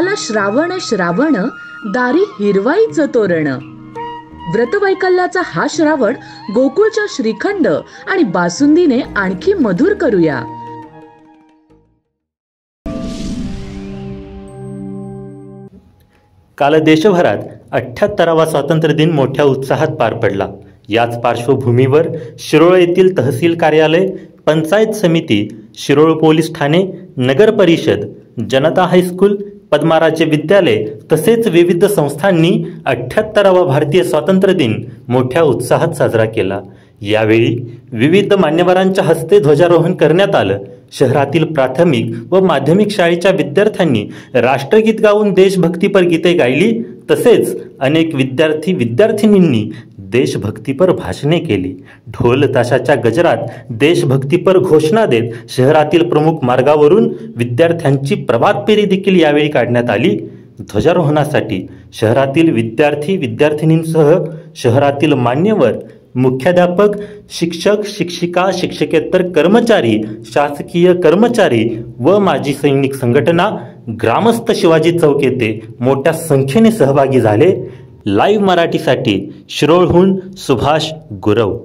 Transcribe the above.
आला श्रावण श्रावण, दारी हिरवाईचं तोरण. व्रतवैकल्याचा हा श्रावण गोकुळच्या श्रीखंड आणि बासुंदीने आणखी मधुर करूया. काल देशभरात 78वा स्वातंत्र्य दिन मोठ्या उत्साहात पार पडला. याच पार्श्वभूमीवर शिरोळ येथील तहसील कार्यालय, पंचायत समिती, शिरोळ पोलीस ठाणे, नगर परिषद, जनता हायस्कूल, पद्मा राज्य विद्यालय तसेच विविध संस्थांनी 78वा भारतीय स्वातंत्र्य दिन मोठ्या उत्साहात साजरा केला. यावेळी विविध मान्यवरांच्या हस्ते ध्वजारोहण करण्यात आलं. शहरातील प्राथमिक व माध्यमिक शाळेच्या विद्यार्थ्यांनी राष्ट्रगीत गाऊन देशभक्तीपर गीते गायली. तसेच अनेक विद्यार्थी-विद्यार्थिनींनी देशभक्तीपर भाषणे केली. ढोल ताशाच्या गजरात देशभक्तीपर घोषणा देत शहरातील प्रमुख मार्गावरून विद्यार्थ्यांची प्रभात फेरी देखील यावेळी काढण्यात आली. ध्वजारोहणासाठी शहरातील विद्यार्थी-विद्यार्थिनींसह शहरातील मान्यवर, मुख्याध्यापक, शिक्षक, शिक्षिका, शिक्षकेतर कर्मचारी, शासकीय कर्मचारी व माजी सैनिक संघटना, ग्रामस्थ शिवाजी चौक येथे मोठ्या संख्येने सहभागी झाले. लाईव्ह मराठीसाठी शिरोळहून सुभाष गुरव.